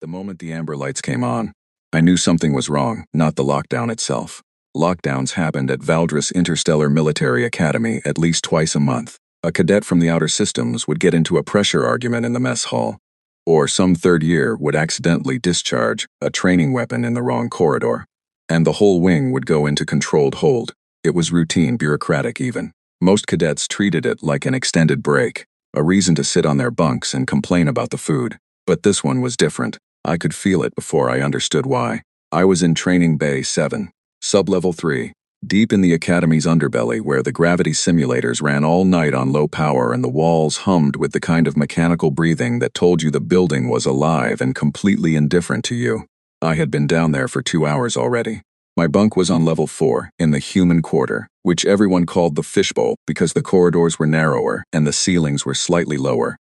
The moment the amber lights came on, I knew something was wrong, not the lockdown itself. Lockdowns happened at Valdres Interstellar Military Academy at least twice a month. A cadet from the outer systems would get into a pressure argument in the mess hall, or some third year would accidentally discharge a training weapon in the wrong corridor, and the whole wing would go into controlled hold. It was routine, bureaucratic even. Most cadets treated it like an extended break, a reason to sit on their bunks and complain about the food. But this one was different. I could feel it before I understood why. I was in Training Bay 7, Sublevel 3, deep in the Academy's underbelly where the gravity simulators ran all night on low power and the walls hummed with the kind of mechanical breathing that told you the building was alive and completely indifferent to you. I had been down there for 2 hours already. My bunk was on level 4, in the human quarter, which everyone called the fishbowl because the corridors were narrower and the ceilings were slightly lower.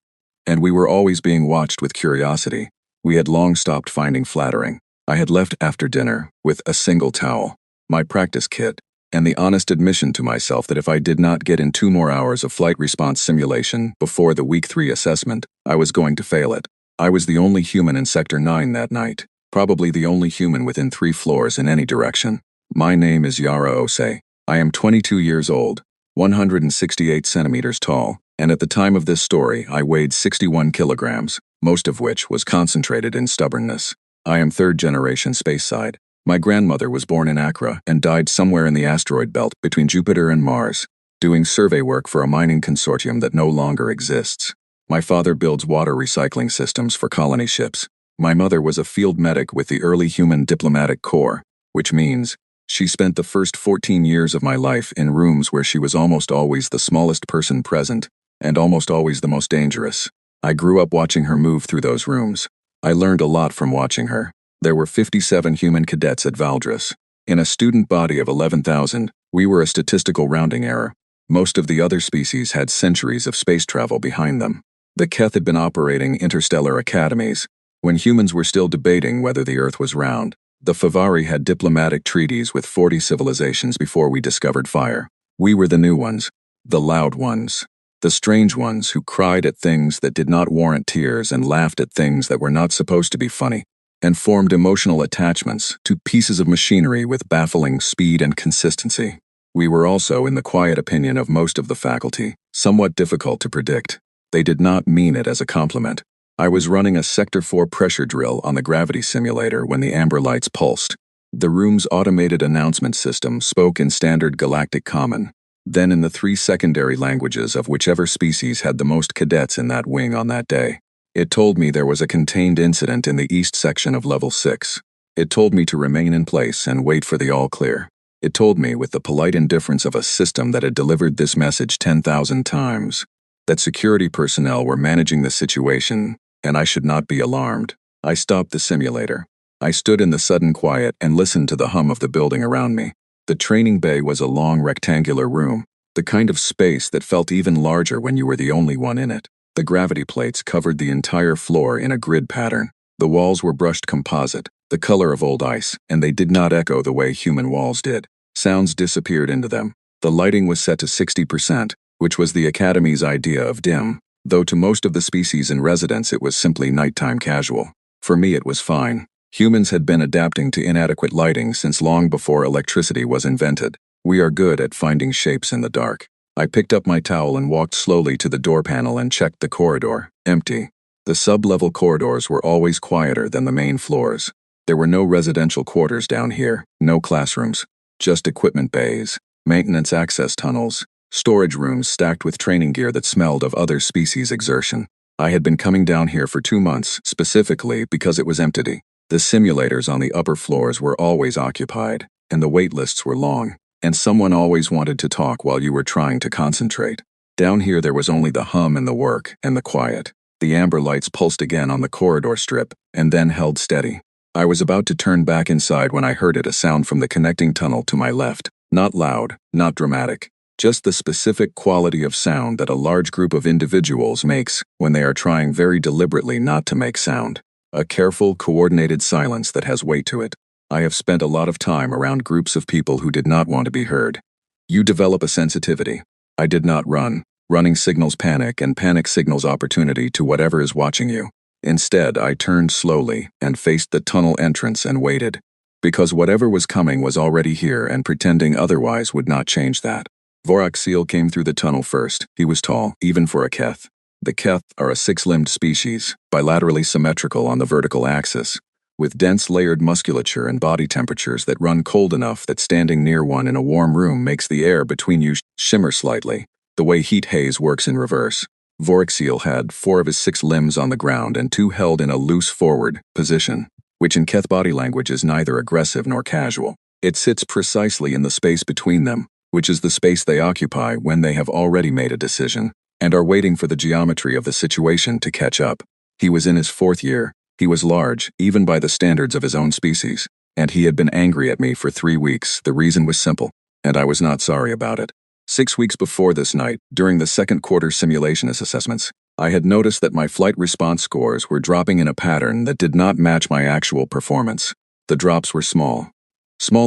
And we were always being watched with curiosity. We had long stopped finding flattering. I had left after dinner with a single towel, my practice kit, and the honest admission to myself that if I did not get in 2 more hours of flight response simulation before the Week 3 assessment, I was going to fail it. I was the only human in Sector 9 that night, probably the only human within 3 floors in any direction. My name is Yara Osei. I am 22 years old, 168 centimeters tall, and at the time of this story I weighed 61 kilograms, most of which was concentrated in stubbornness. I am third-generation Speyside. My grandmother was born in Accra and died somewhere in the asteroid belt between Jupiter and Mars, doing survey work for a mining consortium that no longer exists. My father builds water recycling systems for colony ships. My mother was a field medic with the early human diplomatic corps, which means she spent the first 14 years of my life in rooms where she was almost always the smallest person present and almost always the most dangerous. I grew up watching her move through those rooms. I learned a lot from watching her. There were 57 human cadets at Valdres. In a student body of 11,000, we were a statistical rounding error. Most of the other species had centuries of space travel behind them. The Keth had been operating interstellar academies when humans were still debating whether the Earth was round. The Favari had diplomatic treaties with 40 civilizations before we discovered fire. We were the new ones, the loud ones. The strange ones who cried at things that did not warrant tears and laughed at things that were not supposed to be funny, and formed emotional attachments to pieces of machinery with baffling speed and consistency. We were also, in the quiet opinion of most of the faculty, somewhat difficult to predict. They did not mean it as a compliment. I was running a Sector 4 pressure drill on the gravity simulator when the amber lights pulsed. The room's automated announcement system spoke in standard galactic common, then in the 3 secondary languages of whichever species had the most cadets in that wing on that day. It told me there was a contained incident in the east section of Level 6. It told me to remain in place and wait for the all-clear. It told me, with the polite indifference of a system that had delivered this message 10,000 times, that security personnel were managing the situation, and I should not be alarmed. I stopped the simulator. I stood in the sudden quiet and listened to the hum of the building around me. The training bay was a long rectangular room, the kind of space that felt even larger when you were the only one in it. The gravity plates covered the entire floor in a grid pattern. The walls were brushed composite, the color of old ice, and they did not echo the way human walls did. Sounds disappeared into them. The lighting was set to 60%, which was the Academy's idea of dim, though to most of the species in residence it was simply nighttime casual. For me it was fine. Humans had been adapting to inadequate lighting since long before electricity was invented. We are good at finding shapes in the dark. I picked up my towel and walked slowly to the door panel and checked the corridor. Empty. The sub-level corridors were always quieter than the main floors. There were no residential quarters down here, no classrooms, just equipment bays, maintenance access tunnels, storage rooms stacked with training gear that smelled of other species' exertion. I had been coming down here for 2 months, specifically because it was empty. The simulators on the upper floors were always occupied, and the wait lists were long, and someone always wanted to talk while you were trying to concentrate. Down here there was only the hum and the work and the quiet. The amber lights pulsed again on the corridor strip, and then held steady. I was about to turn back inside when I heard a sound from the connecting tunnel to my left. Not loud, not dramatic. Just the specific quality of sound that a large group of individuals makes when they are trying very deliberately not to make sound. A careful, coordinated silence that has weight to it. I have spent a lot of time around groups of people who did not want to be heard. You develop a sensitivity. I did not run. Running signals panic, and panic signals opportunity to whatever is watching you. Instead, I turned slowly and faced the tunnel entrance and waited, because whatever was coming was already here and pretending otherwise would not change that. Voraxil came through the tunnel first. He was tall, even for a Keth. The Keth are a six-limbed species, bilaterally symmetrical on the vertical axis, with dense layered musculature and body temperatures that run cold enough that standing near one in a warm room makes the air between you shimmer slightly, the way heat haze works in reverse. Voraxil had 4 of his 6 limbs on the ground and 2 held in a loose forward position, which in Keth body language is neither aggressive nor casual. It sits precisely in the space between them, which is the space they occupy when they have already made a decision and are waiting for the geometry of the situation to catch up. He was in his 4th year. He was large, even by the standards of his own species, and he had been angry at me for 3 weeks. The reason was simple, and I was not sorry about it. 6 weeks before this night, during the second quarter simulation assessments, I had noticed that my flight response scores were dropping in a pattern that did not match my actual performance. The drops were small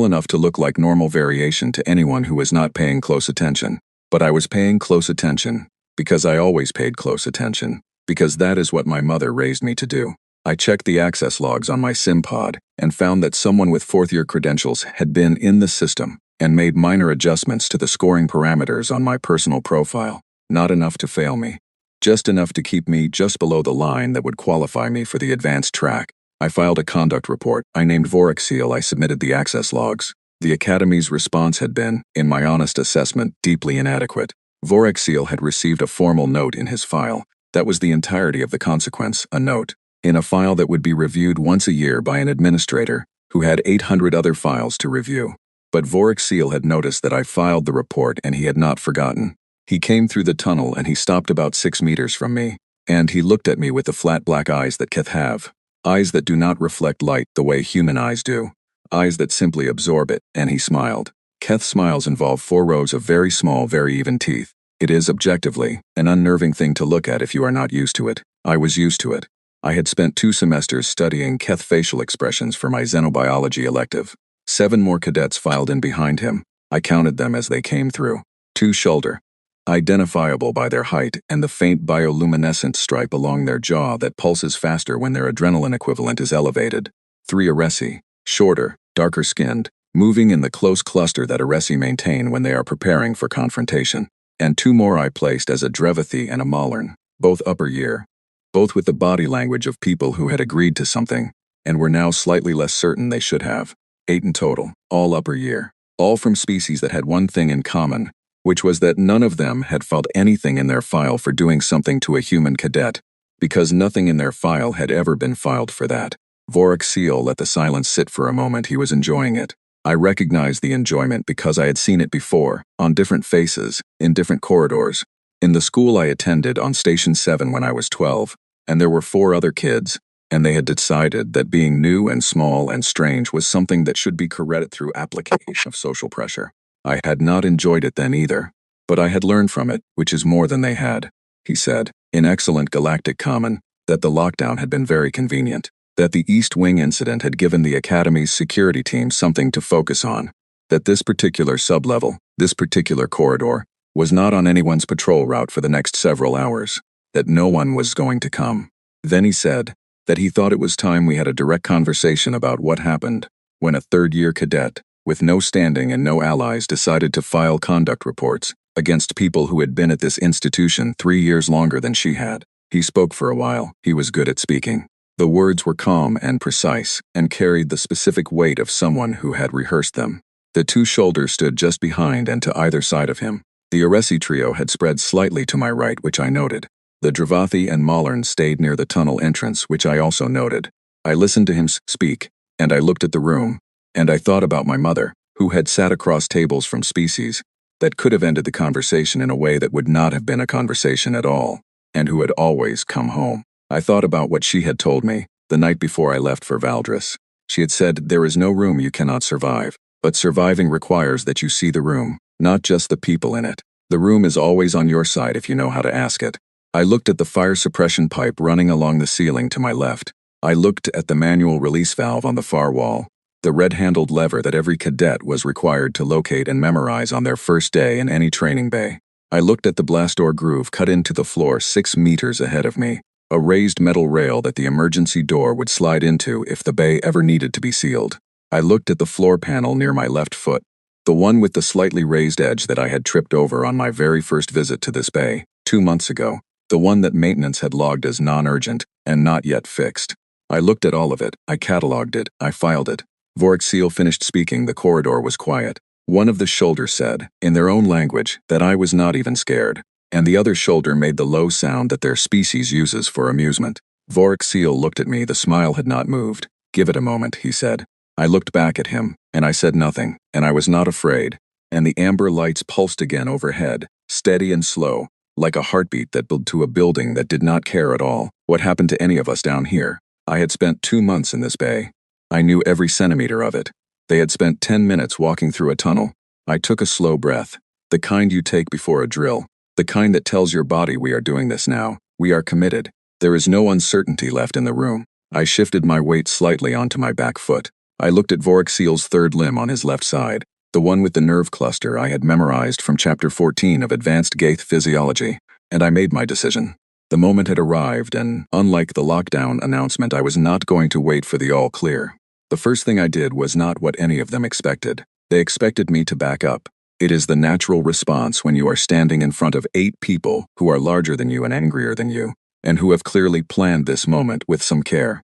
enough to look like normal variation to anyone who was not paying close attention. But I was paying close attention, because I always paid close attention, because that is what my mother raised me to do. I checked the access logs on my sim pod and found that someone with 4th-year credentials had been in the system and made minor adjustments to the scoring parameters on my personal profile. Not enough to fail me, just enough to keep me just below the line that would qualify me for the advanced track. I filed a conduct report. I named Voraxil. I submitted the access logs. The Academy's response had been, in my honest assessment, deeply inadequate. Voraxil had received a formal note in his file. That was the entirety of the consequence, a note, in a file that would be reviewed once a year by an administrator who had 800 other files to review. But Voraxil had noticed that I filed the report and he had not forgotten. He came through the tunnel and he stopped about 6 meters from me, and he looked at me with the flat black eyes that Keth have. Eyes that do not reflect light the way human eyes do. Eyes that simply absorb it, and he smiled. Keth smiles involve 4 rows of very small, very even teeth. It is, objectively, an unnerving thing to look at if you are not used to it. I was used to it. I had spent 2 semesters studying Keth facial expressions for my xenobiology elective. 7 more cadets filed in behind him. I counted them as they came through. 2 shoulder, identifiable by their height and the faint bioluminescent stripe along their jaw that pulses faster when their adrenaline equivalent is elevated. 3 Aresi, shorter, darker-skinned, moving in the close cluster that Aresi maintain when they are preparing for confrontation. And 2 more I placed as a Drevathi and a Malern, both upper year, both with the body language of people who had agreed to something and were now slightly less certain they should have. 8 in total, all upper year, all from species that had one thing in common, which was that none of them had filed anything in their file for doing something to a human cadet, because nothing in their file had ever been filed for that. Voraxil let the silence sit for a moment. He was enjoying it. I recognized the enjoyment because I had seen it before, on different faces, in different corridors. In the school I attended on Station 7 when I was 12, and there were 4 other kids, and they had decided that being new and small and strange was something that should be corrected through application of social pressure. I had not enjoyed it then either, but I had learned from it, which is more than they had. He said, in excellent galactic common, that the lockdown had been very convenient, that the East Wing incident had given the Academy's security team something to focus on, that this particular sublevel, this particular corridor, was not on anyone's patrol route for the next several hours, that no one was going to come. Then he said that he thought it was time we had a direct conversation about what happened when a 3rd-year cadet, with no standing and no allies, decided to file conduct reports against people who had been at this institution 3 years longer than she had. He spoke for a while. He was good at speaking. The words were calm and precise, and carried the specific weight of someone who had rehearsed them. The 2 shoulders stood just behind and to either side of him. The Aresi trio had spread slightly to my right, which I noted. The Drevathi and Malern stayed near the tunnel entrance, which I also noted. I listened to him speak, and I looked at the room, and I thought about my mother, who had sat across tables from species that could have ended the conversation in a way that would not have been a conversation at all, and who had always come home. I thought about what she had told me the night before I left for Valdris. She had said, there is no room you cannot survive, but surviving requires that you see the room, not just the people in it. The room is always on your side if you know how to ask it. I looked at the fire suppression pipe running along the ceiling to my left. I looked at the manual release valve on the far wall, the red-handled lever that every cadet was required to locate and memorize on their first day in any training bay. I looked at the blast door groove cut into the floor 6 meters ahead of me. a raised metal rail that the emergency door would slide into if the bay ever needed to be sealed. I looked at the floor panel near my left foot, the one with the slightly raised edge that I had tripped over on my very first visit to this bay, 2 months ago, the one that maintenance had logged as non-urgent and not yet fixed. I looked at all of it, I cataloged it, I filed it. Voraxil finished speaking. The corridor was quiet. One of the shoulders said, in their own language, that I was not even scared, and the other shoulder made the low sound that their species uses for amusement. Voraxil looked at me. The smile had not moved. "Give it a moment," he said. I looked back at him, and I said nothing, and I was not afraid, and the amber lights pulsed again overhead, steady and slow, like a heartbeat that built to a building that did not care at all what happened to any of us down here. I had spent 2 months in this bay. I knew every centimeter of it. They had spent 10 minutes walking through a tunnel. I took a slow breath, the kind you take before a drill, the kind that tells your body, we are doing this now, we are committed. There is no uncertainty left in the room. I shifted my weight slightly onto my back foot. I looked at Voraxil's third limb on his left side, the one with the nerve cluster I had memorized from Chapter 14 of Advanced Gaith Physiology, and I made my decision. The moment had arrived, and unlike the lockdown announcement, I was not going to wait for the all clear. The first thing I did was not what any of them expected. They expected me to back up. It is the natural response when you are standing in front of 8 people who are larger than you and angrier than you, and who have clearly planned this moment with some care.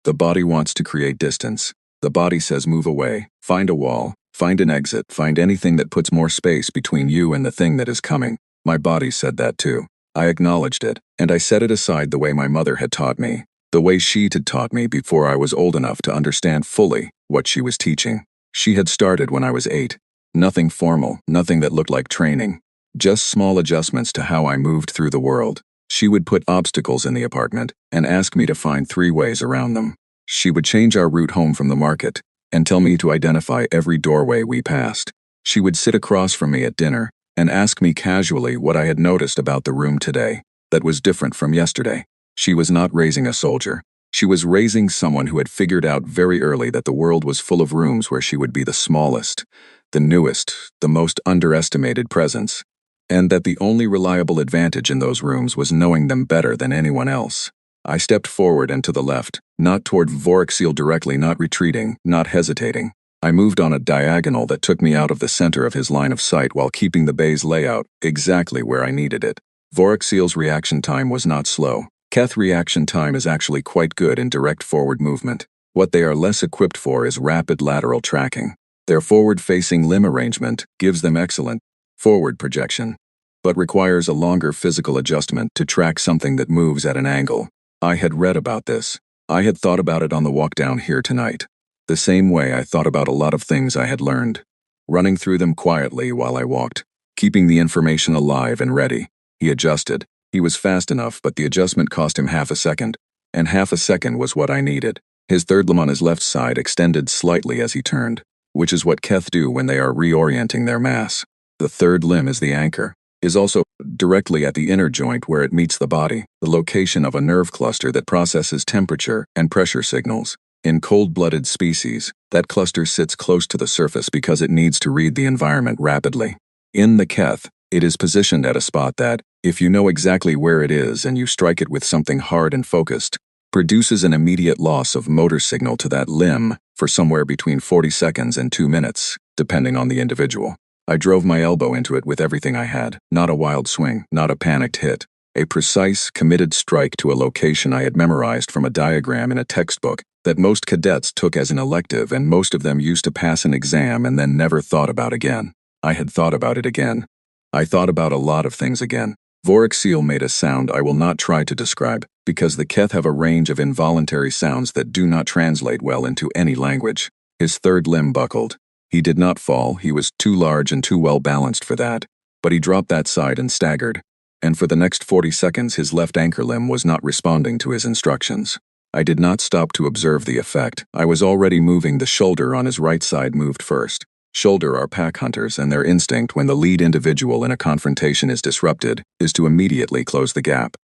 The body wants to create distance. The body says move away, find a wall, find an exit, find anything that puts more space between you and the thing that is coming. My body said that too. I acknowledged it, and I set it aside the way my mother had taught me, the way she had taught me before I was old enough to understand fully what she was teaching. She had started when I was 8. Nothing formal, nothing that looked like training. Just small adjustments to how I moved through the world. She would put obstacles in the apartment and ask me to find 3 ways around them. She would change our route home from the market and tell me to identify every doorway we passed. She would sit across from me at dinner and ask me casually what I had noticed about the room today that was different from yesterday. She was not raising a soldier. She was raising someone who had figured out very early that the world was full of rooms where she would be the smallest, the newest, the most underestimated presence, and that the only reliable advantage in those rooms was knowing them better than anyone else. I stepped forward and to the left, not toward Voraxil directly, not retreating, not hesitating. I moved on a diagonal that took me out of the center of his line of sight while keeping the bay's layout exactly where I needed it. Voraxil's reaction time was not slow. Keth reaction time is actually quite good in direct forward movement. What they are less equipped for is rapid lateral tracking. Their forward-facing limb arrangement gives them excellent forward projection, but requires a longer physical adjustment to track something that moves at an angle. I had read about this. I had thought about it on the walk down here tonight. The same way I thought about a lot of things I had learned. Running through them quietly while I walked, keeping the information alive and ready. He adjusted. He was fast enough, but the adjustment cost him half a second, and half a second was what I needed. His third limb on his left side extended slightly as he turned, which is what Keth do when they are reorienting their mass. The third limb is the anchor, is also directly at the inner joint where it meets the body, the location of a nerve cluster that processes temperature and pressure signals. In cold-blooded species, that cluster sits close to the surface because it needs to read the environment rapidly. In the Keth, it is positioned at a spot that, if you know exactly where it is and you strike it with something hard and focused, produces an immediate loss of motor signal to that limb for somewhere between 40 seconds and 2 minutes, depending on the individual. I drove my elbow into it with everything I had, not a wild swing, not a panicked hit. A precise, committed strike to a location I had memorized from a diagram in a textbook that most cadets took as an elective and most of them used to pass an exam and then never thought about again. I had thought about it again. I thought about a lot of things again. Voraxil made a sound I will not try to describe because the Keth have a range of involuntary sounds that do not translate well into any language. His third limb buckled. He did not fall, he was too large and too well balanced for that, but he dropped that side and staggered. And for the next 40 seconds his left anchor limb was not responding to his instructions. I did not stop to observe the effect. I was already moving. The shoulder on his right side moved first. Shoulder are pack hunters, and their instinct when the lead individual in a confrontation is disrupted is to immediately close the gap.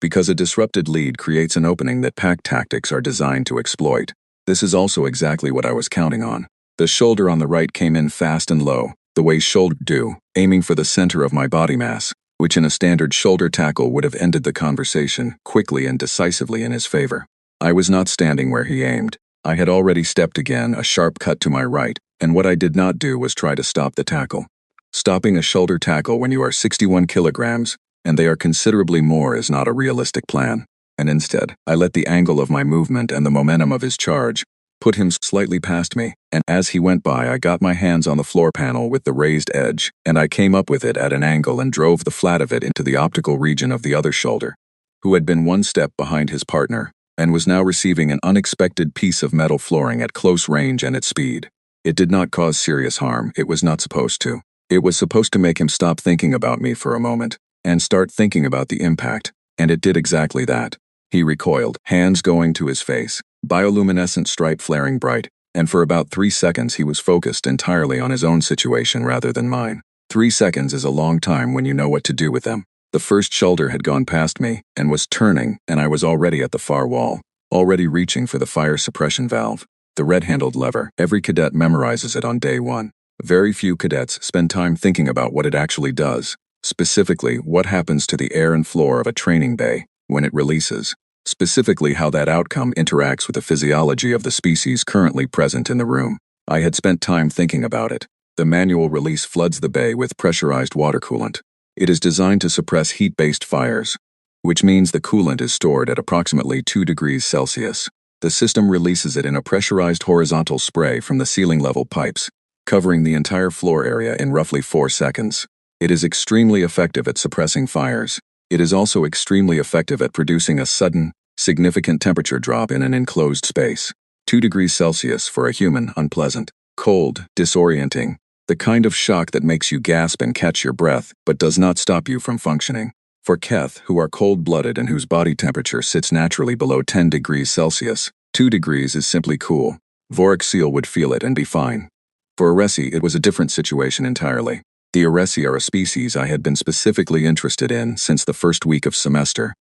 Because a disrupted lead creates an opening that pack tactics are designed to exploit. This is also exactly what I was counting on. The shoulder on the right came in fast and low, the way shoulders do, aiming for the center of my body mass. which in a standard shoulder tackle would have ended the conversation quickly and decisively in his favor. I was not standing where he aimed. I had already stepped again, a sharp cut to my right, and what I did not do was try to stop the tackle. Stopping a shoulder tackle when you are 61 kilograms, and they are considerably more, is not a realistic plan. And instead, I let the angle of my movement and the momentum of his charge put him slightly past me, and as he went by, I got my hands on the floor panel with the raised edge, and I came up with it at an angle and drove the flat of it into the optical region of the other shoulder, who had been one step behind his partner, and was now receiving an unexpected piece of metal flooring at close range and at speed. It did not cause serious harm. It was not supposed to. It was supposed to make him stop thinking about me for a moment, and start thinking about the impact, and it did exactly that. He recoiled, hands going to his face, bioluminescent stripe flaring bright, and for about 3 seconds he was focused entirely on his own situation rather than mine. 3 seconds is a long time when you know what to do with them. The first shoulder had gone past me, and was turning, and I was already at the far wall, already reaching for the fire suppression valve. The red-handled lever. Every cadet memorizes it on day one. Very few cadets spend time thinking about what it actually does, specifically what happens to the air and floor of a training bay when it releases, specifically how that outcome interacts with the physiology of the species currently present in the room. I had spent time thinking about it. The manual release floods the bay with pressurized water coolant. It is designed to suppress heat-based fires, which means the coolant is stored at approximately 2 degrees Celsius. The system releases it in a pressurized horizontal spray from the ceiling-level pipes, covering the entire floor area in roughly 4 seconds. It is extremely effective at suppressing fires. It is also extremely effective at producing a sudden, significant temperature drop in an enclosed space. 2 degrees Celsius for a human, unpleasant, cold, disorienting, the kind of shock that makes you gasp and catch your breath but does not stop you from functioning. For Keth, who are cold-blooded and whose body temperature sits naturally below 10 degrees Celsius, 2 degrees is simply cool. Vorik Seal would feel it and be fine. For Aresi, it was a different situation entirely. The Aresi are a species I had been specifically interested in since the first week of semester,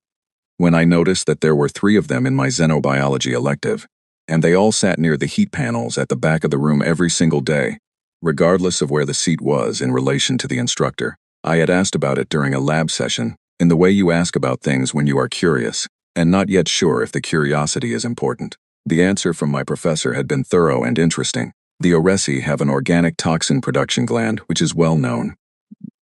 when I noticed that there were 3 of them in my xenobiology elective, and they all sat near the heat panels at the back of the room every single day, regardless of where the seat was in relation to the instructor. I had asked about it during a lab session, in the way you ask about things when you are curious, and not yet sure if the curiosity is important. The answer from my professor had been thorough and interesting. The Aresi have an organic toxin production gland, which is well known.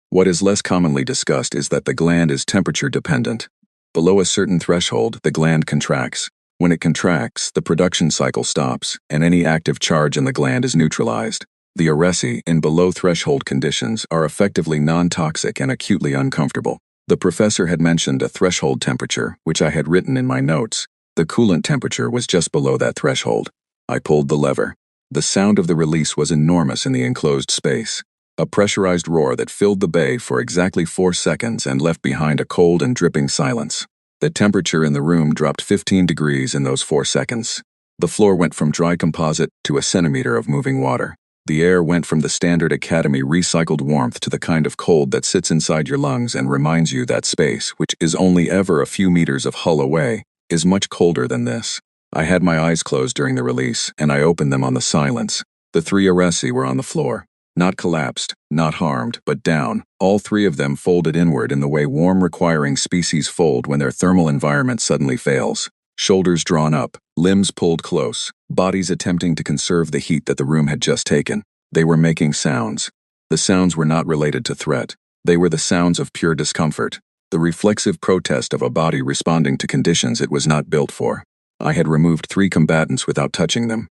What is less commonly discussed is that the gland is temperature dependent. Below a certain threshold, the gland contracts. When it contracts, the production cycle stops, and any active charge in the gland is neutralized. The Aresi, in below-threshold conditions, are effectively non-toxic and acutely uncomfortable. The professor had mentioned a threshold temperature, which I had written in my notes. The coolant temperature was just below that threshold. I pulled the lever. The sound of the release was enormous in the enclosed space. A pressurized roar that filled the bay for exactly 4 seconds and left behind a cold and dripping silence. The temperature in the room dropped 15 degrees in those 4 seconds. The floor went from dry composite to a centimeter of moving water. The air went from the standard academy recycled warmth to the kind of cold that sits inside your lungs and reminds you that space, which is only ever a few meters of hull away, is much colder than this. I had my eyes closed during the release, and I opened them on the silence. The 3 Aresi were on the floor. Not collapsed, not harmed, but down, all 3 of them folded inward in the way warm-requiring species fold when their thermal environment suddenly fails. Shoulders drawn up, limbs pulled close, bodies attempting to conserve the heat that the room had just taken. They were making sounds. The sounds were not related to threat. They were the sounds of pure discomfort, the reflexive protest of a body responding to conditions it was not built for. I had removed 3 combatants without touching them.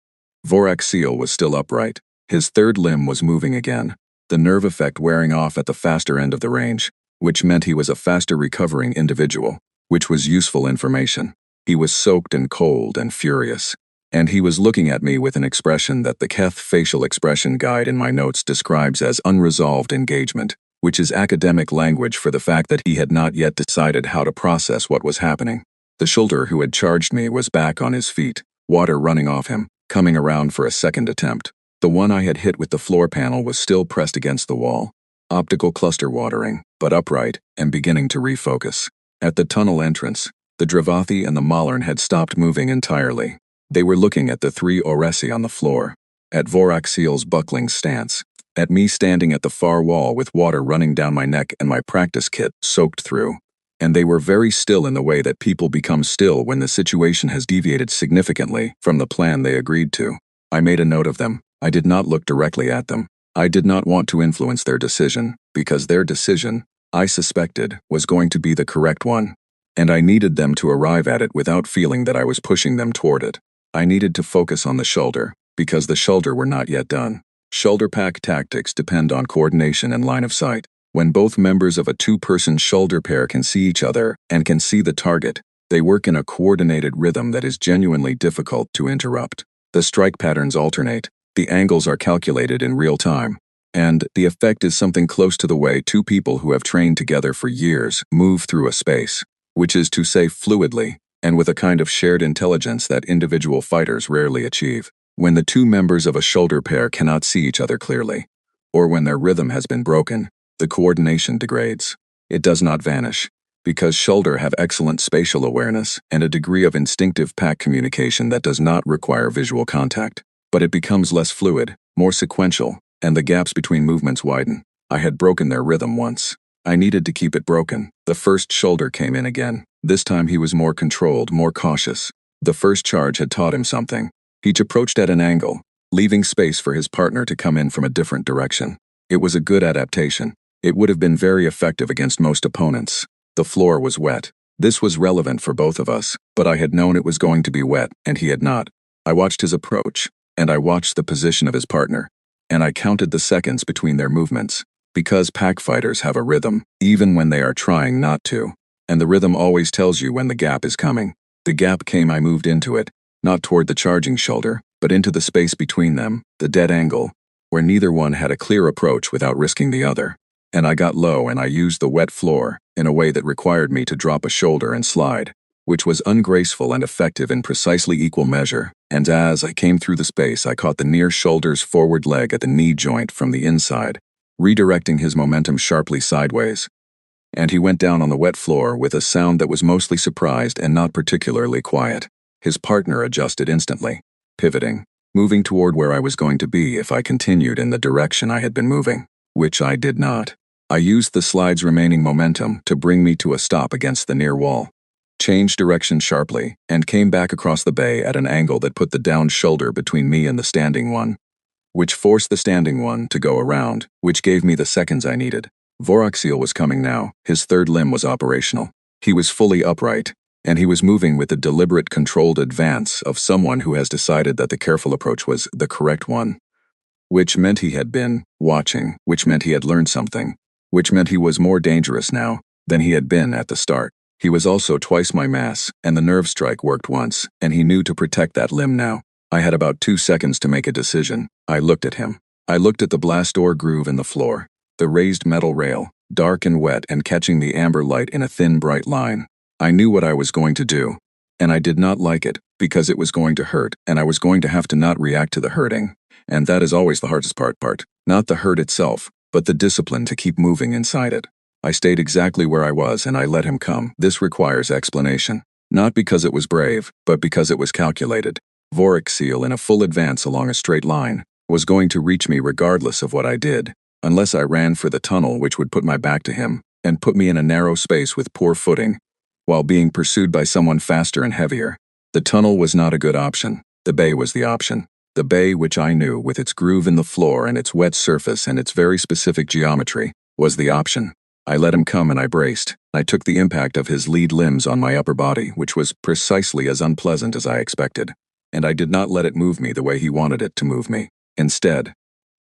Vorik Seal was still upright. His 3rd limb was moving again, the nerve effect wearing off at the faster end of the range, which meant he was a faster recovering individual, which was useful information. He was soaked and cold and furious, and he was looking at me with an expression that the Keth facial expression guide in my notes describes as unresolved engagement, which is academic language for the fact that he had not yet decided how to process what was happening. The shoulder who had charged me was back on his feet, water running off him, coming around for a second attempt. The one I had hit with the floor panel was still pressed against the wall, optical cluster watering, but upright and beginning to refocus. At the tunnel entrance, the Dravathi and the Malern had stopped moving entirely. They were looking at the 3 Aresi on the floor, at Vorik Seal's buckling stance, at me standing at the far wall with water running down my neck and my practice kit soaked through. And they were very still in the way that people become still when the situation has deviated significantly from the plan they agreed to. I made a note of them. I did not look directly at them. I did not want to influence their decision, because their decision, I suspected, was going to be the correct one. And I needed them to arrive at it without feeling that I was pushing them toward it. I needed to focus on the shoulder, because the shoulder were not yet done. Shoulder pack tactics depend on coordination and line of sight. When both members of a two-person shoulder pair can see each other and can see the target, they work in a coordinated rhythm that is genuinely difficult to interrupt. The strike patterns alternate, the angles are calculated in real time, and the effect is something close to the way two people who have trained together for years move through a space, which is to say fluidly, and with a kind of shared intelligence that individual fighters rarely achieve. When the two members of a shoulder pair cannot see each other clearly, or when their rhythm has been broken, the coordination degrades. It does not vanish, because shoulder have excellent spatial awareness and a degree of instinctive pack communication that does not require visual contact. But it becomes less fluid, more sequential, and the gaps between movements widen. I had broken their rhythm once. I needed to keep it broken. The first shoulder came in again. This time he was more controlled, more cautious. The first charge had taught him something. He approached at an angle, leaving space for his partner to come in from a different direction. It was a good adaptation. It would have been very effective against most opponents. The floor was wet. This was relevant for both of us, but I had known it was going to be wet, and he had not. I watched his approach, and I watched the position of his partner, and I counted the seconds between their movements, because pack fighters have a rhythm, even when they are trying not to, and the rhythm always tells you when the gap is coming. The gap came. I moved into it, not toward the charging shoulder, but into the space between them, the dead angle, where neither one had a clear approach without risking the other. And I got low and I used the wet floor in a way that required me to drop a shoulder and slide, which was ungraceful and effective in precisely equal measure, and as I came through the space I caught the near shoulder's forward leg at the knee joint from the inside, redirecting his momentum sharply sideways. And he went down on the wet floor with a sound that was mostly surprised and not particularly quiet. His partner adjusted instantly, pivoting, moving toward where I was going to be if I continued in the direction I had been moving, which I did not. I used the slide's remaining momentum to bring me to a stop against the near wall, changed direction sharply, and came back across the bay at an angle that put the downed shoulder between me and the standing one, which forced the standing one to go around, which gave me the seconds I needed. Voraxiel was coming now. His third limb was operational. He was fully upright, and he was moving with the deliberate, controlled advance of someone who has decided that the careful approach was the correct one, which meant he had been watching, which meant he had learned something, which meant he was more dangerous now than he had been at the start. He was also twice my mass, and the nerve strike worked once, and he knew to protect that limb now. I had about 2 seconds to make a decision. I looked at him. I looked at the blast door groove in the floor, the raised metal rail, dark and wet and catching the amber light in a thin, bright line. I knew what I was going to do, and I did not like it, because it was going to hurt, and I was going to have to not react to the hurting. And that is always the hardest part. Not the hurt itself, but the discipline to keep moving inside it. I stayed exactly where I was and I let him come. This requires explanation. Not because it was brave, but because it was calculated. Voraxiel in a full advance along a straight line was going to reach me regardless of what I did, unless I ran for the tunnel which would put my back to him and put me in a narrow space with poor footing, while being pursued by someone faster and heavier. The tunnel was not a good option. The bay was the option. The bay, which I knew, with its groove in the floor and its wet surface and its very specific geometry, was the option. I let him come and I braced. I took the impact of his lead limbs on my upper body, which was precisely as unpleasant as I expected, and I did not let it move me the way he wanted it to move me. Instead,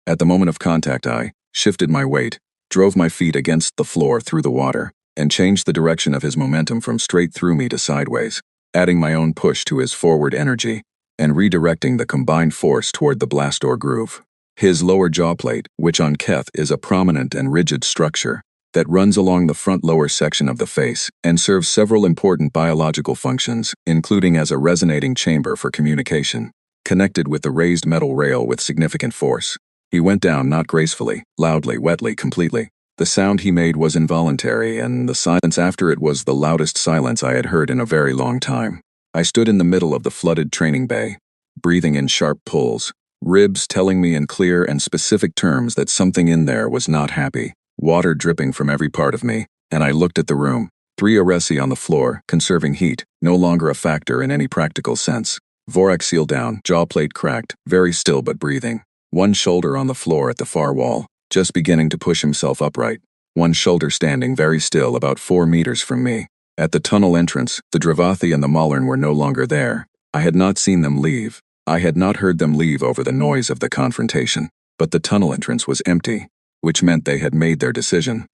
at the moment of contact, I shifted my weight, drove my feet against the floor through the water, and changed the direction of his momentum from straight through me to sideways, adding my own push to his forward energy, and redirecting the combined force toward the blast door groove. His lower jaw plate, which on Keth is a prominent and rigid structure that runs along the front lower section of the face and serves several important biological functions, including as a resonating chamber for communication, connected with the raised metal rail with significant force. He went down not gracefully, loudly, wetly, completely. The sound he made was involuntary, and the silence after it was the loudest silence I had heard in a very long time. I stood in the middle of the flooded training bay, breathing in sharp pulls, Ribs telling me in clear and specific terms that something in there was not happy. Water dripping from every part of me, and I looked at the room. 3 Oresi on the floor, conserving heat, no longer a factor in any practical sense. Vorak seal down, jaw plate cracked, very still but breathing. One shoulder on the floor at the far wall, just beginning to push himself upright. One shoulder standing very still about 4 meters from me. At the tunnel entrance, the Dravathi and the Malarn were no longer there. I had not seen them leave. I had not heard them leave over the noise of the confrontation. But the tunnel entrance was empty, which meant they had made their decision.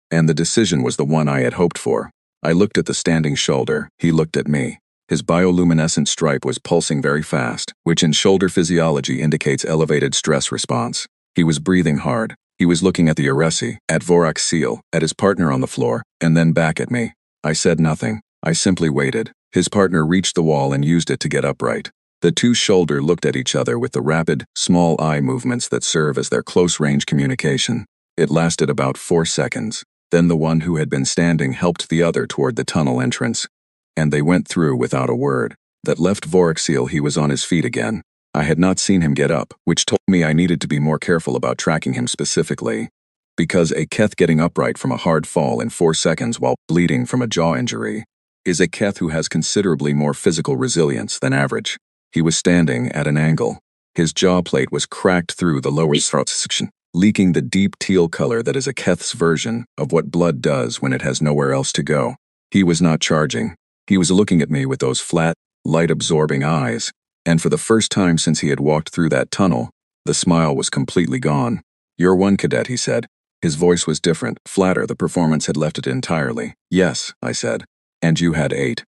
And the decision was the one I had hoped for. I looked at the standing shoulder, he looked at me. His bioluminescent stripe was pulsing very fast, which in shoulder physiology indicates elevated stress response. He was breathing hard. He was looking at the Oresi, at Vorak's seal, at his partner on the floor, and then back at me. I said nothing. I simply waited. His partner reached the wall and used it to get upright. The two shoulder looked at each other with the rapid, small eye movements that serve as their close-range communication. It lasted about 4 seconds. Then the one who had been standing helped the other toward the tunnel entrance. And they went through without a word. That left Vorak seal he was on his feet again. I had not seen him get up, which told me I needed to be more careful about tracking him specifically. Because a Keth getting upright from a hard fall in 4 seconds while bleeding from a jaw injury is a Keth who has considerably more physical resilience than average. He was standing at an angle. His jaw plate was cracked through the lower throat section, leaking the deep teal color that is a Keth's version of what blood does when it has nowhere else to go. He was not charging. He was looking at me with those flat, light-absorbing eyes, and for the first time since he had walked through that tunnel, the smile was completely gone. "You're one cadet," he said. His voice was different, flatter. The performance had left it entirely. "Yes," I said. "And you had 8.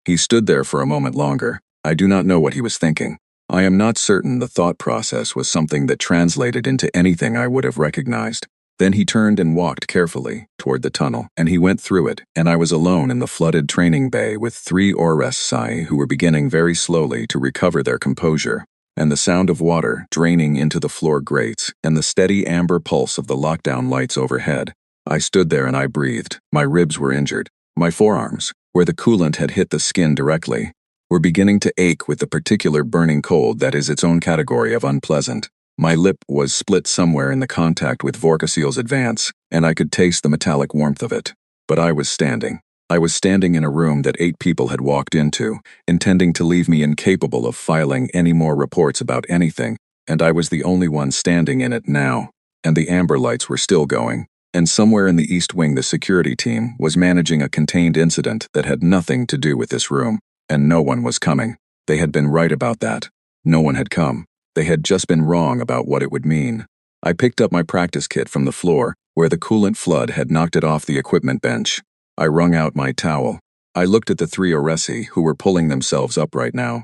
He stood there for a moment longer. I do not know what he was thinking. I am not certain the thought process was something that translated into anything I would have recognized. Then he turned and walked carefully toward the tunnel, and he went through it, and I was alone in the flooded training bay with 3 Oresi who were beginning very slowly to recover their composure, and the sound of water draining into the floor grates, and the steady amber pulse of the lockdown lights overhead. I stood there and I breathed. My ribs were injured. My forearms, where the coolant had hit the skin directly, were beginning to ache with the particular burning cold that is its own category of unpleasant. My lip was split somewhere in the contact with Vorkaseal's advance, and I could taste the metallic warmth of it. But I was standing. I was standing in a room that 8 people had walked into, intending to leave me incapable of filing any more reports about anything, and I was the only one standing in it now. And the amber lights were still going, and somewhere in the East Wing the security team was managing a contained incident that had nothing to do with this room, and no one was coming. They had been right about that. No one had come. They had just been wrong about what it would mean. I picked up my practice kit from the floor, where the coolant flood had knocked it off the equipment bench. I wrung out my towel. I looked at the 3 Oresi who were pulling themselves upright now.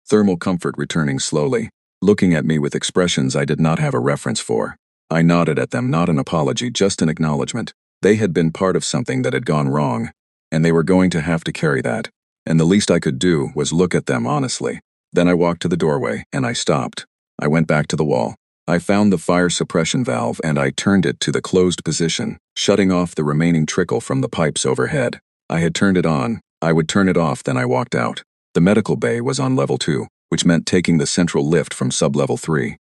Thermal comfort returning slowly, looking at me with expressions I did not have a reference for. I nodded at them, not an apology, just an acknowledgement. They had been part of something that had gone wrong, and they were going to have to carry that. And the least I could do was look at them honestly. Then I walked to the doorway, and I stopped. I went back to the wall. I found the fire suppression valve and I turned it to the closed position, shutting off the remaining trickle from the pipes overhead. I had turned it on. I would turn it off, then I walked out. The medical bay was on level 2, which meant taking the central lift from sub-level 3,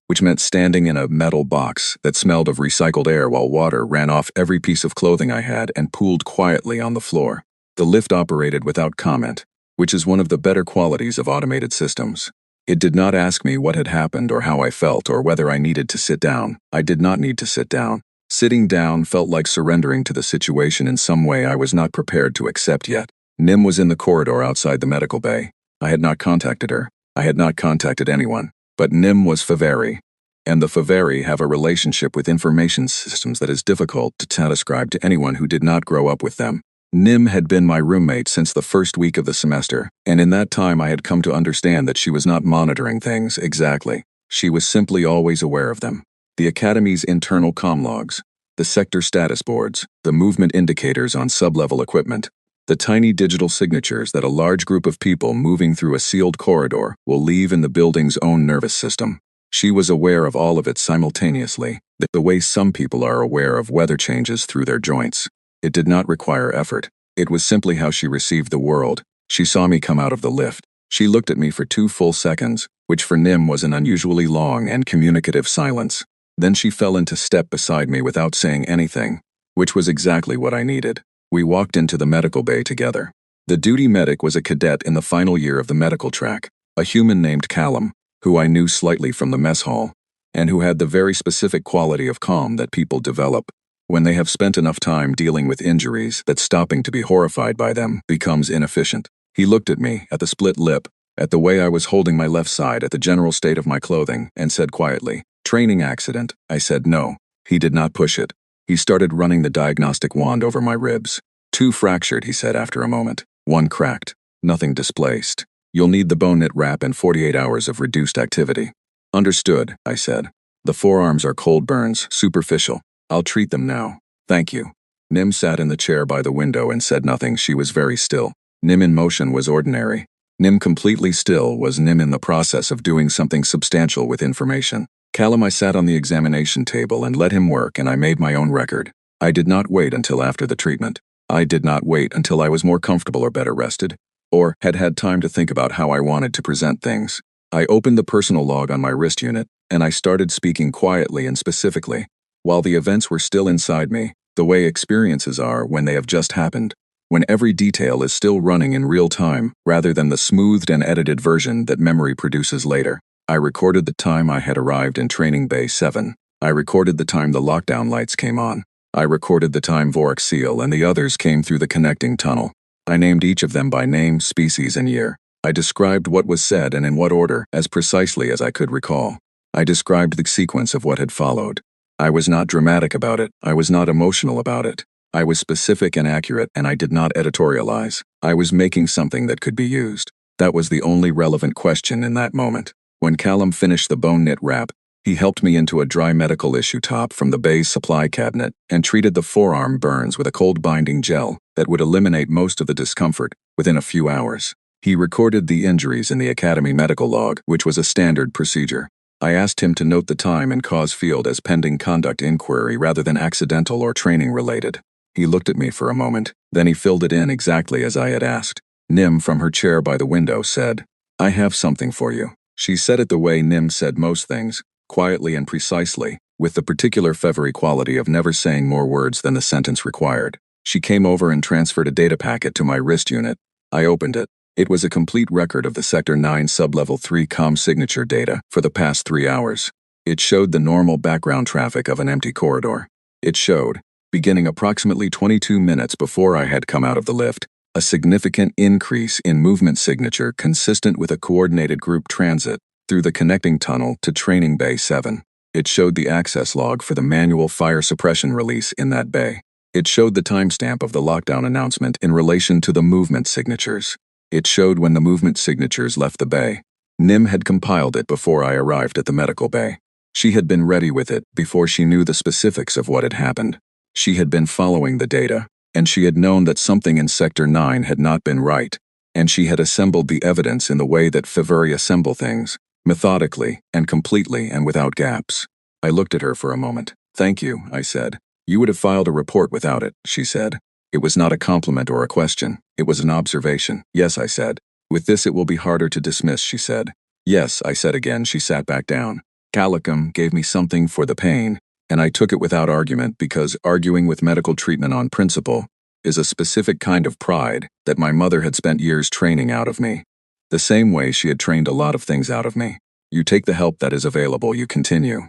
which meant standing in a metal box that smelled of recycled air while water ran off every piece of clothing I had and pooled quietly on the floor. The lift operated without comment, which is one of the better qualities of automated systems. It did not ask me what had happened or how I felt or whether I needed to sit down. I did not need to sit down. Sitting down felt like surrendering to the situation in some way I was not prepared to accept yet. Nim was in the corridor outside the medical bay. I had not contacted her. I had not contacted anyone. But Nim was Faveri. And the Faveri have a relationship with information systems that is difficult to describe to anyone who did not grow up with them. Nim had been my roommate since the first week of the semester, and in that time I had come to understand that she was not monitoring things exactly. She was simply always aware of them. The Academy's internal comm logs, the sector status boards, the movement indicators on sub-level equipment, the tiny digital signatures that a large group of people moving through a sealed corridor will leave in the building's own nervous system. She was aware of all of it simultaneously, the way some people are aware of weather changes through their joints. It did not require effort. It was simply how she received the world. She saw me come out of the lift. She looked at me for 2 full seconds, which for Nim was an unusually long and communicative silence. Then she fell into step beside me without saying anything, which was exactly what I needed. We walked into the medical bay together. The duty medic was a cadet in the final year of the medical track, a human named Callum, who I knew slightly from the mess hall, and who had the very specific quality of calm that people develop when they have spent enough time dealing with injuries that stopping to be horrified by them becomes inefficient. He looked at me, at the split lip, at the way I was holding my left side, at the general state of my clothing, and said quietly, "Training accident." I said no. He did not push it. He started running the diagnostic wand over my ribs. "Two fractured," he said after a moment. "One cracked. Nothing displaced. You'll need the bone knit wrap and 48 hours of reduced activity." "Understood," I said. "The forearms are cold burns, superficial. I'll treat them now. Thank you." Nim sat in the chair by the window and said nothing. She was very still. Nim in motion was ordinary. Nim completely still was Nim in the process of doing something substantial with information. Callum, I sat on the examination table and let him work, and I made my own record. I did not wait until after the treatment. I did not wait until I was more comfortable or better rested, or had had time to think about how I wanted to present things. I opened the personal log on my wrist unit, and I started speaking quietly and specifically, while the events were still inside me, the way experiences are when they have just happened, when every detail is still running in real time, rather than the smoothed and edited version that memory produces later. I recorded the time I had arrived in Training Bay 7. I recorded the time the lockdown lights came on. I recorded the time Vorik Seal and the others came through the connecting tunnel. I named each of them by name, species, and year. I described what was said and in what order, as precisely as I could recall. I described the sequence of what had followed. I was not dramatic about it. I was not emotional about it. I was specific and accurate, and I did not editorialize. I was making something that could be used. That was the only relevant question in that moment. When Callum finished the bone knit wrap, he helped me into a dry medical issue top from the bay's supply cabinet and treated the forearm burns with a cold binding gel that would eliminate most of the discomfort within a few hours. He recorded the injuries in the Academy medical log, which was a standard procedure. I asked him to note the time and cause field as pending conduct inquiry rather than accidental or training related. He looked at me for a moment, then he filled it in exactly as I had asked. Nim, from her chair by the window, said, "I have something for you." She said it the way Nim said most things, quietly and precisely, with the particular feathery quality of never saying more words than the sentence required. She came over and transferred a data packet to my wrist unit. I opened it. It was a complete record of the Sector 9 Sublevel 3 comm signature data for the past 3 hours. It showed the normal background traffic of an empty corridor. It showed, beginning approximately 22 minutes before I had come out of the lift, a significant increase in movement signature consistent with a coordinated group transit through the connecting tunnel to Training Bay 7. It showed the access log for the manual fire suppression release in that bay. It showed the timestamp of the lockdown announcement in relation to the movement signatures. It showed when the movement signatures left the bay. Nim had compiled it before I arrived at the medical bay. She had been ready with it before she knew the specifics of what had happened. She had been following the data, and she had known that something in Sector 9 had not been right, and she had assembled the evidence in the way that Favori assemble things, methodically and completely and without gaps. I looked at her for a moment. "Thank you," I said. "You would have filed a report without it," she said. It was not a compliment or a question. It was an observation. "Yes," I said. "With this it will be harder to dismiss," she said. "Yes," I said again. She sat back down. "Calicum gave me something for the pain, and I took it without argument because arguing with medical treatment on principle is a specific kind of pride that my mother had spent years training out of me. The same way she had trained a lot of things out of me. You take the help that is available, you continue."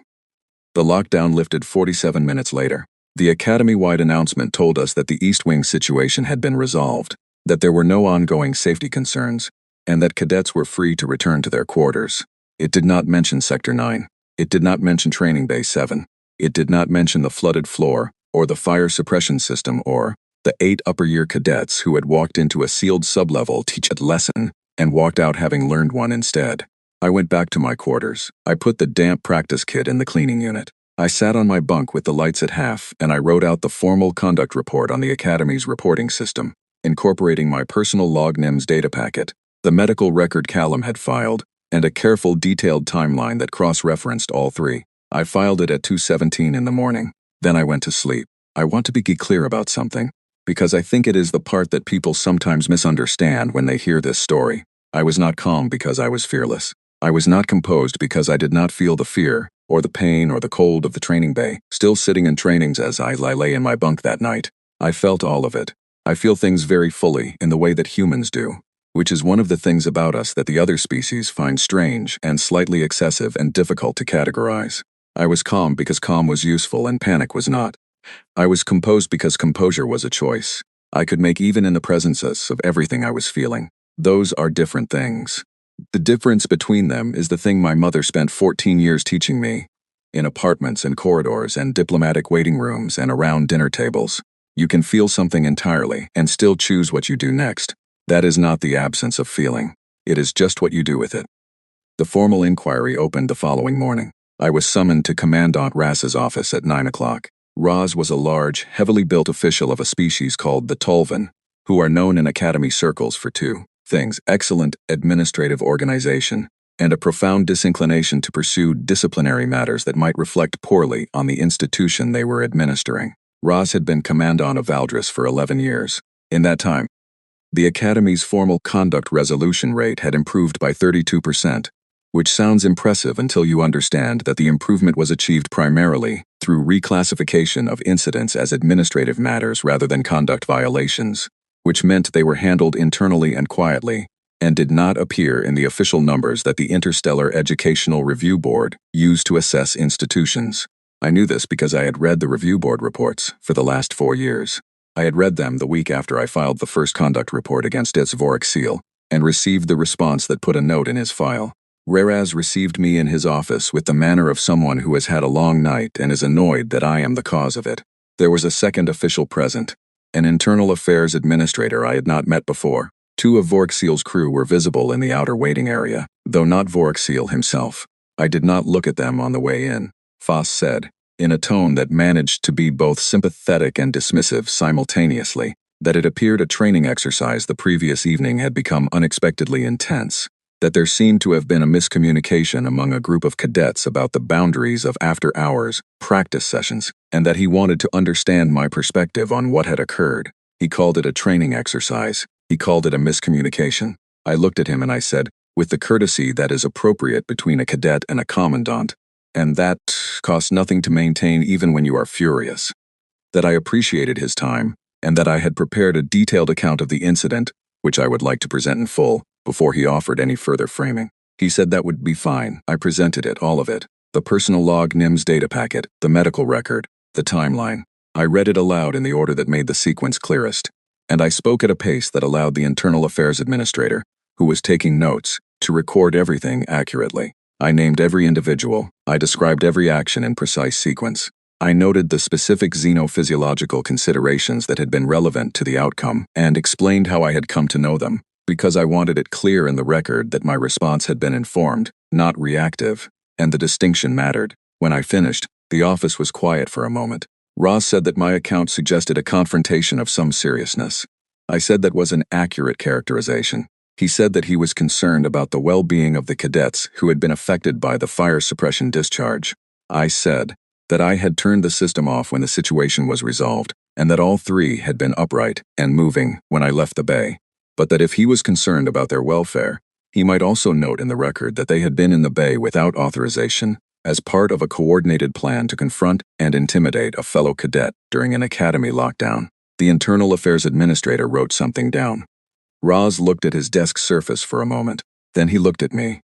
The lockdown lifted 47 minutes later. The Academy-wide announcement told us that the East Wing situation had been resolved, that there were no ongoing safety concerns, and that cadets were free to return to their quarters. It did not mention Sector 9. It did not mention Training Bay 7. It did not mention the flooded floor, or the fire suppression system, or the 8 upper-year cadets who had walked into a sealed sublevel teach-it lesson and walked out having learned one instead. I went back to my quarters. I put the damp practice kit in the cleaning unit. I sat on my bunk with the lights at half, and I wrote out the formal conduct report on the Academy's reporting system, incorporating my personal log NIMS data packet, the medical record Callum had filed, and a careful, detailed timeline that cross-referenced all three. I filed it at 2:17 in the morning. Then I went to sleep. I want to be clear about something, because I think it is the part that people sometimes misunderstand when they hear this story. I was not calm because I was fearless. I was not composed because I did not feel the fear, or the pain, or the cold of the training bay, still sitting in trainings as I lay in my bunk that night. I felt all of it. I feel things very fully, in the way that humans do, which is one of the things about us that the other species find strange and slightly excessive and difficult to categorize. I was calm because calm was useful and panic was not. I was composed because composure was a choice. I could make even in the presence of everything I was feeling. Those are different things. The difference between them is the thing my mother spent 14 years teaching me. In apartments and corridors and diplomatic waiting rooms and around dinner tables, you can feel something entirely and still choose what you do next. That is not the absence of feeling. It is just what you do with it. The formal inquiry opened the following morning. I was summoned to Commandant Rass's office at 9 o'clock. Raz was a large, heavily built official of a species called the Tolvan, who are known in academy circles for two things: excellent administrative organization, and a profound disinclination to pursue disciplinary matters that might reflect poorly on the institution they were administering. Raz had been Commandant of Valdris for 11 years. In that time, the Academy's formal conduct resolution rate had improved by 32%, which sounds impressive until you understand that the improvement was achieved primarily through reclassification of incidents as administrative matters rather than conduct violations, which meant they were handled internally and quietly, and did not appear in the official numbers that the Interstellar Educational Review Board used to assess institutions. I knew this because I had read the Review Board reports for the last 4 years. I had read them the week after I filed the first conduct report against its Vorexil, and received the response that put a note in his file. Raraz received me in his office with the manner of someone who has had a long night and is annoyed that I am the cause of it. There was a second official present, an internal affairs administrator I had not met before. 2 of Vorexil's crew were visible in the outer waiting area, though not Vorexil himself. I did not look at them on the way in, Foss said, in a tone that managed to be both sympathetic and dismissive simultaneously, that it appeared a training exercise the previous evening had become unexpectedly intense, that there seemed to have been a miscommunication among a group of cadets about the boundaries of after-hours practice sessions, and that he wanted to understand my perspective on what had occurred. He called it a training exercise. He called it a miscommunication. I looked at him and I said, with the courtesy that is appropriate between a cadet and a commandant, and that costs nothing to maintain even when you are furious, that I appreciated his time, and that I had prepared a detailed account of the incident, which I would like to present in full, before he offered any further framing. He said that would be fine. I presented it, all of it. The personal log NIMS data packet, the medical record, the timeline. I read it aloud in the order that made the sequence clearest, and I spoke at a pace that allowed the internal affairs administrator, who was taking notes, to record everything accurately. I named every individual. I described every action in precise sequence. I noted the specific xenophysiological considerations that had been relevant to the outcome and explained how I had come to know them, because I wanted it clear in the record that my response had been informed, not reactive, and the distinction mattered. When I finished, the office was quiet for a moment. Ross said that my account suggested a confrontation of some seriousness. I said that was an accurate characterization. He said that he was concerned about the well-being of the cadets who had been affected by the fire suppression discharge. I said that I had turned the system off when the situation was resolved, and that all 3 had been upright and moving when I left the bay, but that if he was concerned about their welfare, he might also note in the record that they had been in the bay without authorization as part of a coordinated plan to confront and intimidate a fellow cadet during an academy lockdown. The internal affairs administrator wrote something down. Roz looked at his desk surface for a moment. Then he looked at me,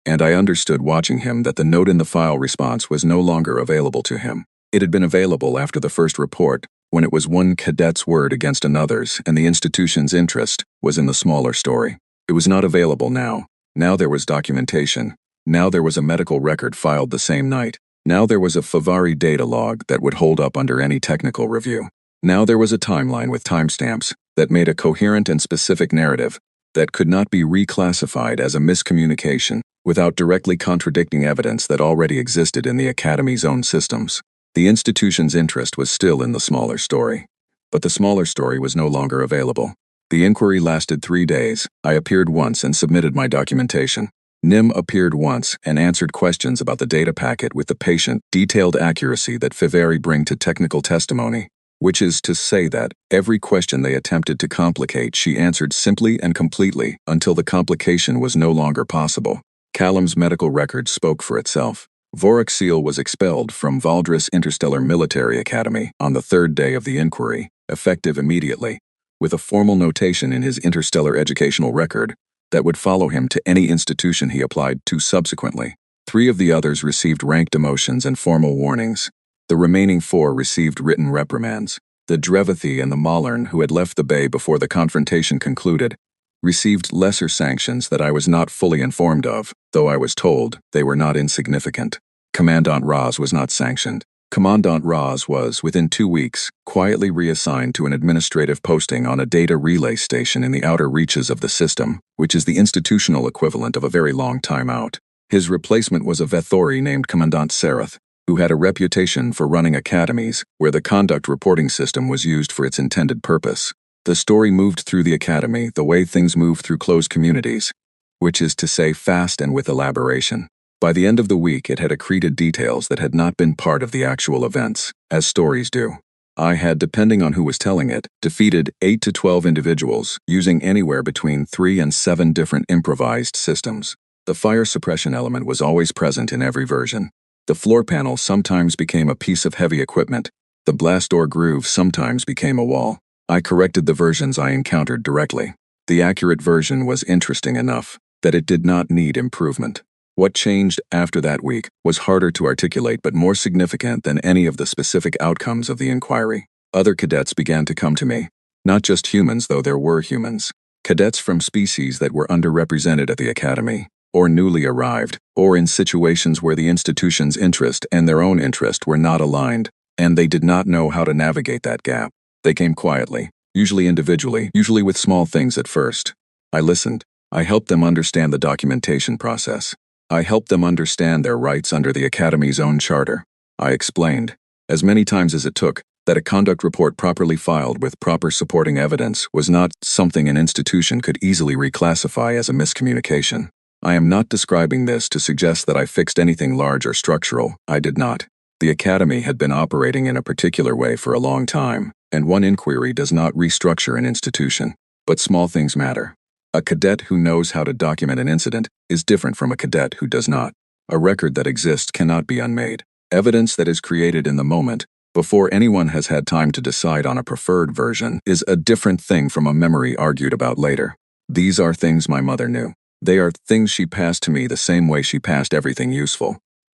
and I understood watching him that the note in the file response was no longer available to him. It had been available after the first report, when it was one cadet's word against another's and the institution's interest was in the smaller story. It was not available now. Now there was documentation. Now there was a medical record filed the same night. Now there was a Favari data log that would hold up under any technical review. Now there was a timeline with timestamps that made a coherent and specific narrative that could not be reclassified as a miscommunication without directly contradicting evidence that already existed in the Academy's own systems. The institution's interest was still in the smaller story, but the smaller story was no longer available. The inquiry lasted 3 days. I appeared once and submitted my documentation. Nim appeared once and answered questions about the data packet with the patient, detailed accuracy that Favari bring to technical testimony, which is to say that every question they attempted to complicate she answered simply and completely until the complication was no longer possible. Callum's medical record spoke for itself. Vorik Seal was expelled from Valdris Interstellar Military Academy on the third day of the inquiry, effective immediately, with a formal notation in his interstellar educational record that would follow him to any institution he applied to subsequently. 3 of the others received ranked demotions and formal warnings. The remaining 4 received written reprimands. The Drevathi and the Malern, who had left the bay before the confrontation concluded, received lesser sanctions that I was not fully informed of, though I was told they were not insignificant. Commandant Raz was not sanctioned. Commandant Raz was, within 2 weeks, quietly reassigned to an administrative posting on a data relay station in the outer reaches of the system, which is the institutional equivalent of a very long time out. His replacement was a Vethori named Commandant Sarath, who had a reputation for running academies where the conduct reporting system was used for its intended purpose. The story moved through the academy the way things move through closed communities, which is to say fast and with elaboration. By the end of the week, it had accreted details that had not been part of the actual events, as stories do. I had, depending on who was telling it, defeated 8 to 12 individuals using anywhere between 3 and 7 different improvised systems. The fire suppression element was always present in every version. The floor panel sometimes became a piece of heavy equipment. The blast door groove sometimes became a wall. I corrected the versions I encountered directly. The accurate version was interesting enough that it did not need improvement. What changed after that week was harder to articulate but more significant than any of the specific outcomes of the inquiry. Other cadets began to come to me. Not just humans, though there were humans. Cadets from species that were underrepresented at the academy, or newly arrived, or in situations where the institution's interest and their own interest were not aligned, and they did not know how to navigate that gap. They came quietly, usually individually, usually with small things at first. I listened. I helped them understand the documentation process. I helped them understand their rights under the Academy's own charter. I explained, as many times as it took, that a conduct report properly filed with proper supporting evidence was not something an institution could easily reclassify as a miscommunication. I am not describing this to suggest that I fixed anything large or structural. I did not. The Academy had been operating in a particular way for a long time, and one inquiry does not restructure an institution. But small things matter. A cadet who knows how to document an incident is different from a cadet who does not. A record that exists cannot be unmade. Evidence that is created in the moment, before anyone has had time to decide on a preferred version, is a different thing from a memory argued about later. These are things my mother knew. They are things she passed to me the same way she passed everything useful.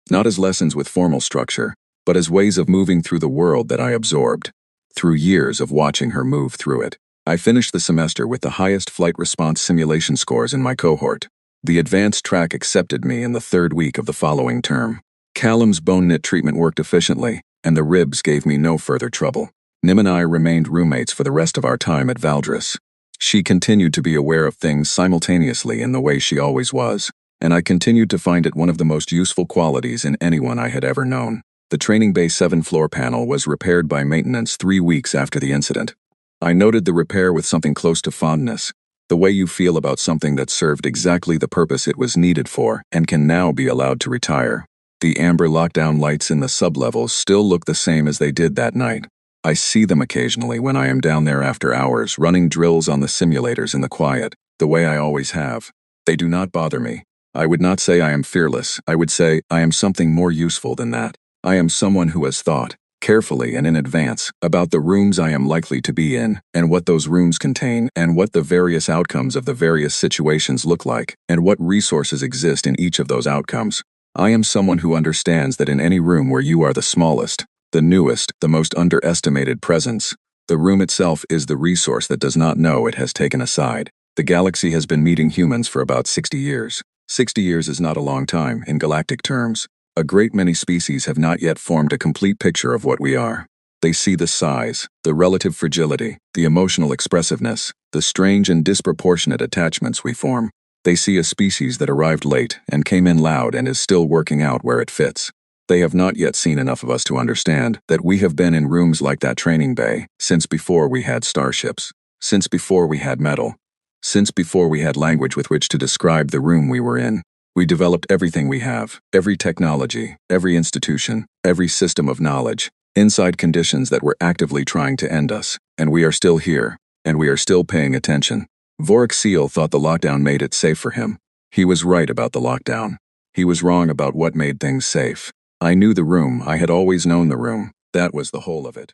Not as lessons with formal structure, but as ways of moving through the world that I absorbed, through years of watching her move through it. I finished the semester with the highest flight response simulation scores in my cohort. The advanced track accepted me in the 3rd week of the following term. Callum's bone knit treatment worked efficiently, and the ribs gave me no further trouble. Nim and I remained roommates for the rest of our time at Valdris. She continued to be aware of things simultaneously in the way she always was, and I continued to find it one of the most useful qualities in anyone I had ever known. The Training Bay 7 floor panel was repaired by maintenance 3 weeks after the incident. I noted the repair with something close to fondness, the way you feel about something that served exactly the purpose it was needed for and can now be allowed to retire. The amber lockdown lights in the sublevels still look the same as they did that night. I see them occasionally when I am down there after hours, running drills on the simulators in the quiet, the way I always have. They do not bother me. I would not say I am fearless. I would say I am something more useful than that. I am someone who has thought, carefully and in advance, about the rooms I am likely to be in, and what those rooms contain, and what the various outcomes of the various situations look like, and what resources exist in each of those outcomes. I am someone who understands that in any room where you are the smallest, the newest, the most underestimated presence, the room itself is the resource that does not know it has taken a side. The galaxy has been meeting humans for about 60 years. 60 years is not a long time in galactic terms. A great many species have not yet formed a complete picture of what we are. They see the size, the relative fragility, the emotional expressiveness, the strange and disproportionate attachments we form. They see a species that arrived late and came in loud and is still working out where it fits. They have not yet seen enough of us to understand that we have been in rooms like that training bay since before we had starships, since before we had metal, since before we had language with which to describe the room we were in. We developed everything we have, every technology, every institution, every system of knowledge, inside conditions that were actively trying to end us, and we are still here, and we are still paying attention. Vorik Seal thought the lockdown made it safe for him. He was right about the lockdown. He was wrong about what made things safe. I knew the room. I had always known the room. That was the whole of it.